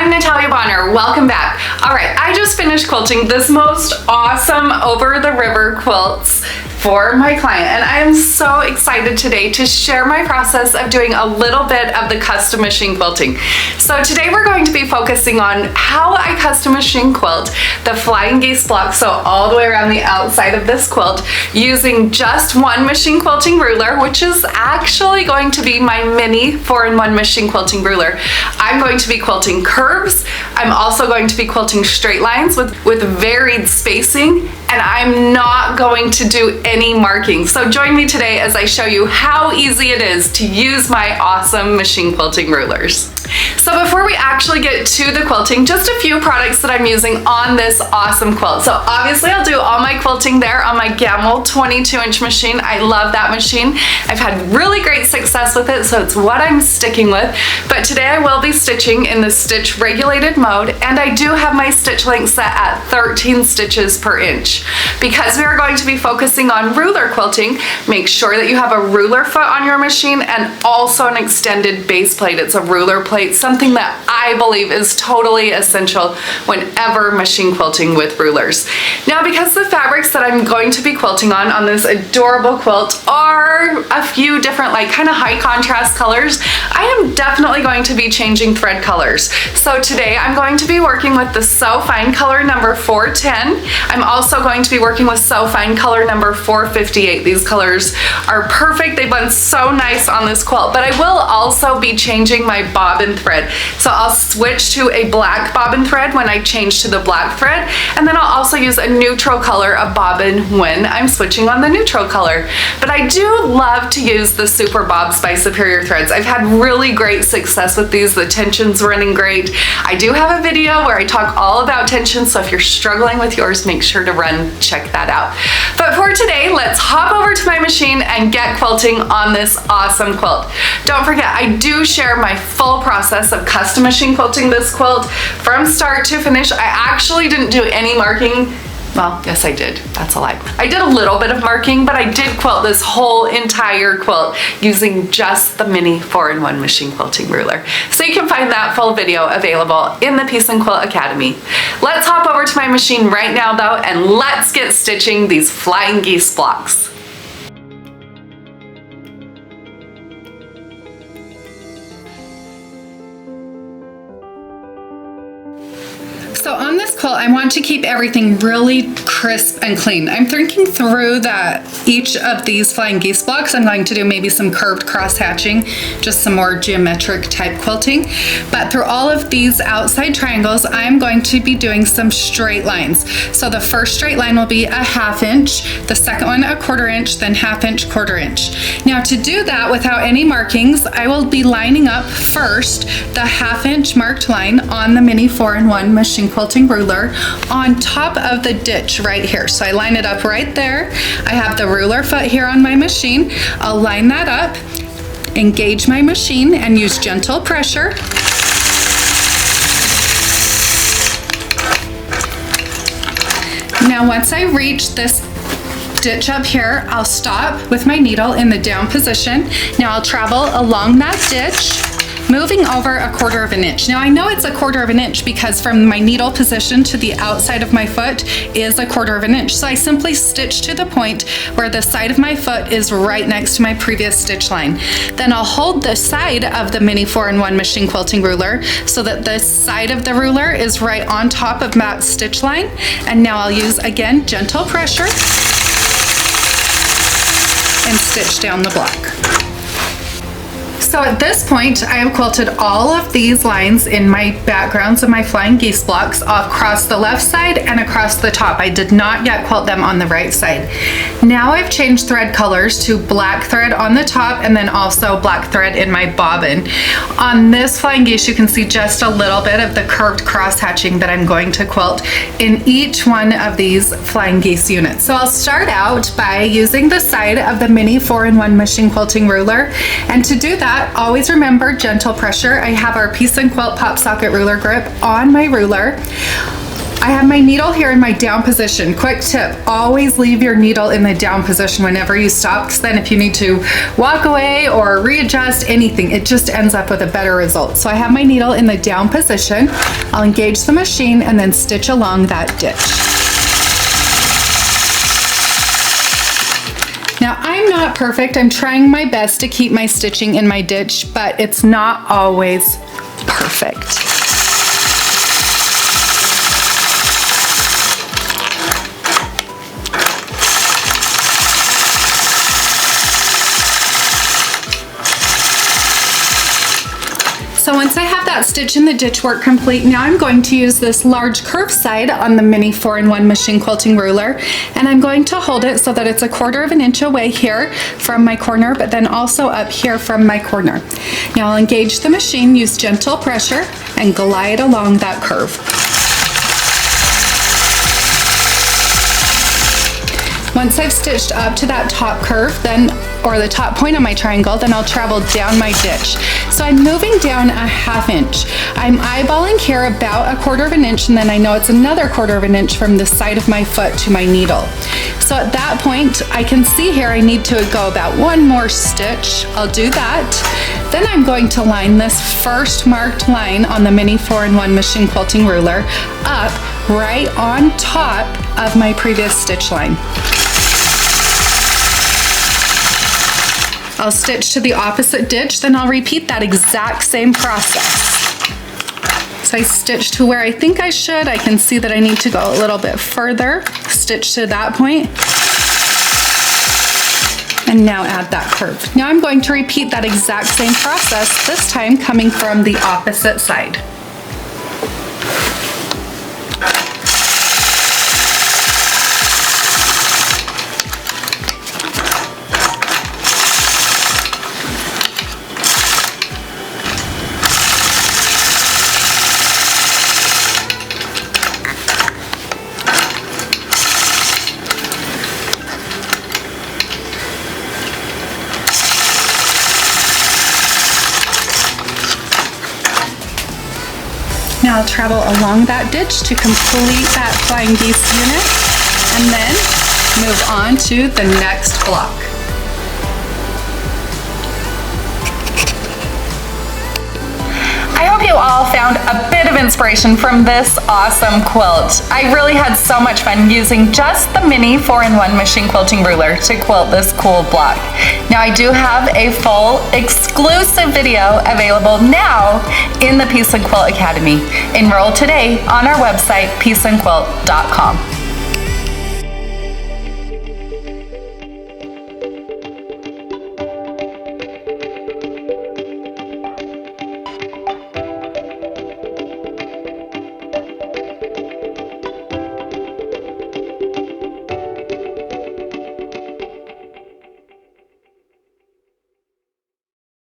I'm Natalia Bonner. Welcome back. All right, I just finished quilting this most awesome over the river quilts for my client, and I am so excited today to share my process of doing a little bit of the custom machine quilting. So today we're going to be focusing on how I custom machine quilt the Flying Geese block, so all the way around the outside of this quilt, using just one machine quilting ruler, which is actually going to be my mini 4-in-1 machine quilting ruler. I'm going to be quilting curves. I'm also going to be quilting straight lines with varied spacing, and I'm not going to do any marking. So join me today as I show you how easy it is to use my awesome machine quilting rulers. So before we actually get to the quilting, just a few products that I'm using on this awesome quilt. So obviously I'll do all my quilting there on my Gammill 22-inch machine. I love that machine. I've had really great success with it, so it's what I'm sticking with. But today I will be stitching in the stitch regulated mode, and I do have my stitch length set at 13 stitches per inch. Because we are going to be focusing on ruler quilting, make sure that you have a ruler foot on your machine and also an extended base plate. It's a ruler plate, something that I believe is totally essential whenever machine quilting with rulers. Now, because the fabrics that I'm going to be quilting on this adorable quilt are a few different, like kind of high contrast colors, I am definitely going to be changing thread colors. So today I'm going to be working with the So Fine color number 410. I'm also going to be working with So Fine color number 458. These colors are perfect. They blend so nice on this quilt, but I will also be changing my bobbin thread. So I'll switch to a black bobbin thread when I change to the black thread, and then I'll also use a neutral color of bobbin when I'm switching on the neutral color. But I do love to use the Super Bobs by Superior Threads. I've had really great success with these. The tension's running great. I do have a video where I talk all about tension, so if you're struggling with yours, make sure to check that out. But for today, let's hop over to my machine and get quilting on this awesome quilt. Don't forget, I do share my full process of custom machine quilting this quilt from start to finish. I actually didn't do any marking. Well, yes, I did. That's a lie. I did a little bit of marking, but I did quilt this whole entire quilt using just the mini 4-in-1 machine quilting ruler. So you can find that full video available in the Piece and Quilt Academy. Let's hop over to my machine right now though, and let's get stitching these Flying Geese blocks. So on this quilt, I want to keep everything really crisp and clean. I'm thinking through that each of these Flying Geese blocks, I'm going to do maybe some curved cross hatching, just some more geometric type quilting. But through all of these outside triangles, I'm going to be doing some straight lines. So the first straight line will be a 1/2 inch, the second one a 1/4 inch, then 1/2 inch, 1/4 inch. Now to do that without any markings, I will be lining up first the 1/2 inch marked line on the mini 4-in-1 machine quilting ruler on top of the ditch right here. So I line it up right there. I have the ruler foot here on my machine. I'll line that up, engage my machine, and use gentle pressure. Now once I reach this ditch up here, I'll stop with my needle in the down position. Now I'll travel along that ditch, moving over a 1/4 inch. Now I know it's a 1/4 inch because from my needle position to the outside of my foot is a 1/4 inch. So I simply stitch to the point where the side of my foot is right next to my previous stitch line. Then I'll hold the side of the mini 4-in-1 machine quilting ruler so that the side of the ruler is right on top of that stitch line. And now I'll use, again, gentle pressure and stitch down the block. So at this point, I have quilted all of these lines in my backgrounds of my Flying Geese blocks across the left side and across the top. I did not yet quilt them on the right side. Now I've changed thread colors to black thread on the top and then also black thread in my bobbin. On this Flying Geese, you can see just a little bit of the curved cross hatching that I'm going to quilt in each one of these Flying Geese units. So I'll start out by using the side of the mini 4-in-1 machine quilting ruler, and to do that, always remember gentle pressure. I have our Piece and Quilt pop socket ruler grip on my ruler. I have my needle here in my down position. Quick tip, always leave your needle in the down position whenever you stop, because then if you need to walk away or readjust anything, it just ends up with a better result. So I have my needle in the down position. I'll engage the machine and then stitch along that ditch. Now, I'm not perfect. I'm trying my best to keep my stitching in my ditch, but it's not always perfect. So once I have that stitch in the ditch work complete, now I'm going to use this large curve side on the mini 4-in-1 machine quilting ruler, and I'm going to hold it so that it's 1/4 inch away here from my corner, but then also up here from my corner. Now I'll engage the machine, use gentle pressure, and glide along that curve. Once I've stitched up to that top curve, or the top point of my triangle, then I'll travel down my ditch. So I'm moving down 1/2 inch. I'm eyeballing here about 1/4 inch, and then I know it's another 1/4 inch from the side of my foot to my needle. So at that point, I can see here I need to go about 1 more stitch. I'll do that. Then I'm going to line this first marked line on the mini 4-in-1 machine quilting ruler up right on top of my previous stitch line. I'll stitch to the opposite ditch, then I'll repeat that exact same process. So I stitch to where I think I should. I can see that I need to go a little bit further. Stitch to that point. And now add that curve. Now I'm going to repeat that exact same process, this time coming from the opposite side. Now I'll travel along that ditch to complete that Flying Geese unit, and then move on to the next block. I hope you all found a bit of inspiration from this awesome quilt. I really had so much fun using just the mini 4-in-1 machine quilting ruler to quilt this cool block. Now I do have a full exclusive video available now in the Piece and Quilt Academy. Enroll today on our website, pieceandquilt.com.